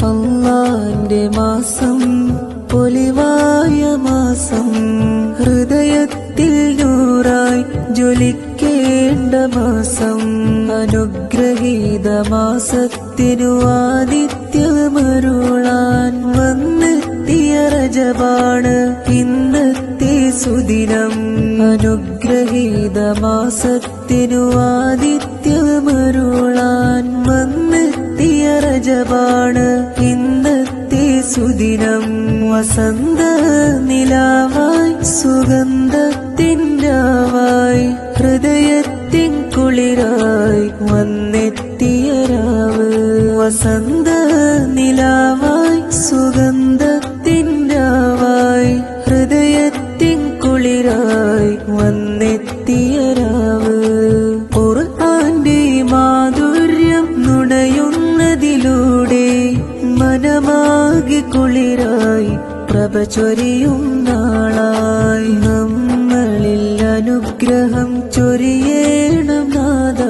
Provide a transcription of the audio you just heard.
അല്ലാന്റെ മാസം പൊലിവായ മാസം ഹൃദയത്തിൽ നൂറായി ജ്വലിക്കേണ്ട മാസം അനുഗ്രഹീത മാസത്തിനു ആദിത്യമരുളാൻ വന്നെത്തിയ റജബാണ് ഇന്നത്തെ സുദിനം അനുഗ്രഹീത മാസത്തിനു ആദിത്യമരുളാൻ വന്നെത്തിയ റജബാണ് ഇന്നത്തെ സുദിനം വസന്ത നിലാവായി സുഗന്ധത്തിൻ്റാവായി ഹൃദയത്തിൻ കുളിരായി വന്നെത്തിയ രാവ് വസന്ത നിലാവായി സുഗന്ധത്തിൻ്റാവായി ഹൃദയത്തിൻ കുളിരായി വന്നെത്തിയ രാവ് ഖുർആന്റെ മാധുര്യം നുണയുന്നതിലൂടെ മനമാകെ കുളിരായി പ്രഭ ചൊരിയും നാളായി നമ്മളിൽ അനുഗ്രഹം ചൊരിയേണം നാഥാ.